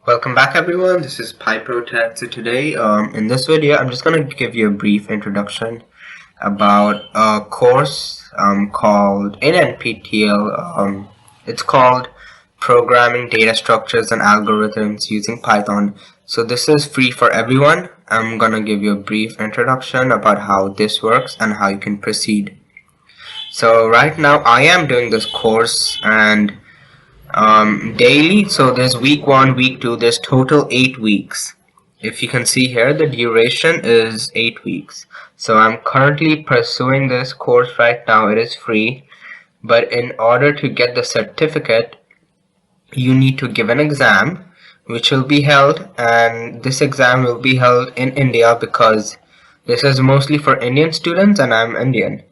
Welcome back everyone, this is PyProTech. So today in this video I'm just going to give you a brief introduction about a course called in NPTEL. It's called Programming Data Structures and Algorithms Using Python. So this is free for everyone. I'm going to give you a brief introduction about how this works and how you can proceed. So right now I am doing this course and daily. So there's week 1, week 2, there's total 8 weeks. If you can see here, the duration is 8 weeks. So I'm currently pursuing this course right now. It is free, but in order to get the certificate you need to give an exam which will be held, and this exam will be held in India because this is mostly for Indian students and I'm Indian.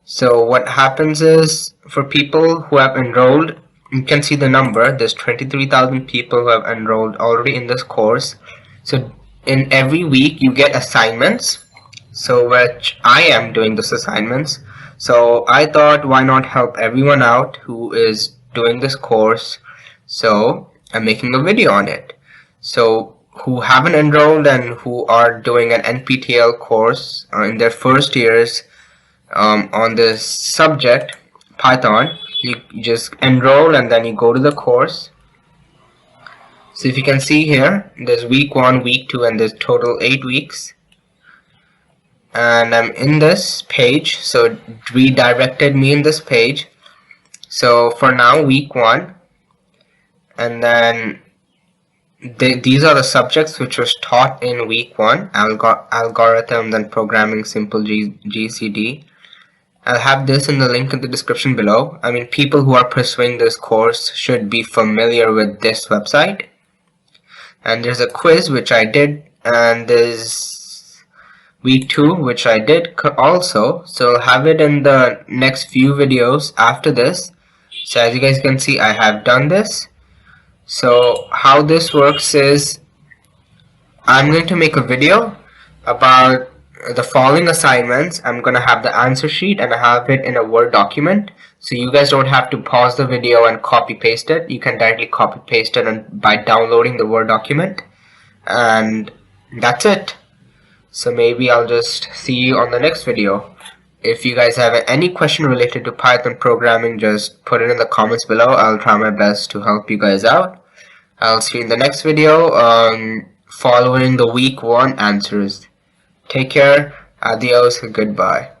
So what happens is, for people who have enrolled, you can see the number. There's 23,000 people who have enrolled already in this course. So in every week you get assignments, so which I am doing those assignments. So I thought, why not help everyone out who is doing this course? So I'm making a video on it. So who haven't enrolled and who are doing an NPTEL course in their first years on this subject, Python, you just enroll and then you go to the course. So if you can see here, there's week 1, week 2, and there's total 8 weeks. And I'm in this page, so it redirected me in this page. So for now, week 1, and then these are the subjects which was taught in week 1: algorithms and programming, simple GCD. I'll have this in the link in the description below. I mean, people who are pursuing this course should be familiar with this website. And there's a quiz which I did, and there's week 2 which I did also. So I'll have it in the next few videos after this. So as you guys can see, I have done this. So how this works is, I'm going to make a video about the following assignments. I'm gonna have the answer sheet and I have it in a Word document, so you guys don't have to pause the video and copy paste it. You can directly copy paste it by downloading the Word document, and that's it. So maybe I'll just see you on the next video. If you guys have any question related to Python programming, just put it in the comments below. I'll try my best to help you guys out. I'll see you in the next video following the week 1 answers. Take care, adios, goodbye.